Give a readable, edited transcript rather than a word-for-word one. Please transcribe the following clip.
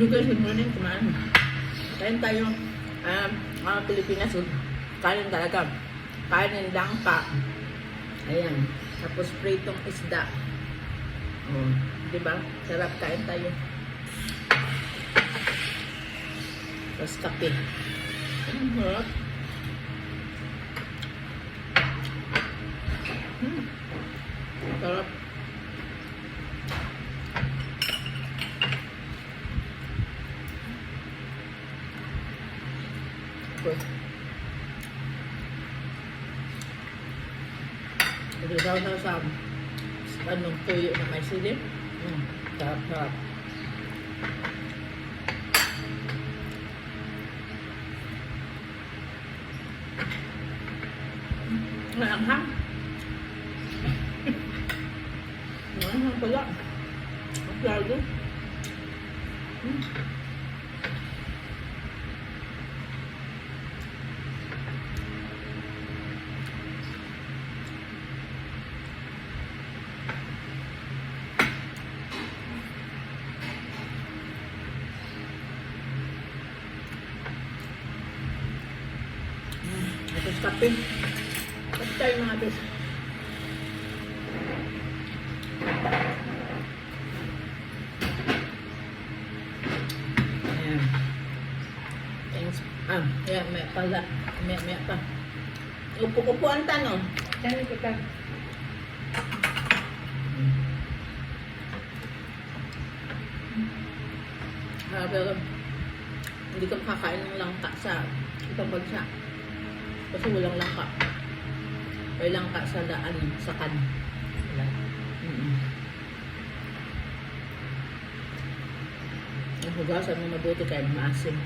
Guys, good morning, kumain. Kain tayo, mga Pilipinas, kain talaga. Kain langka. Ayan. Tapos pritong isda. Oh, diba? Sarap, kain tayo. Tapos kape. Sarap. Sarap. Good. Ito daw sa anong tuyo na may silip. Sarap, sarap. Maanghang. Maanghang pala. Masyado. Tapos kape. Kape tayo mga tos. Ayan. Thanks. Ayan, may pala. May pa. Upo-upuan tanong. Dami kita. Pero hindi ka makakain ng langka sa ibang bansa. Kasi walang langka. May langka sa daan, sa kan. Wala. Ang hugasan mo mabuti kayo maasim.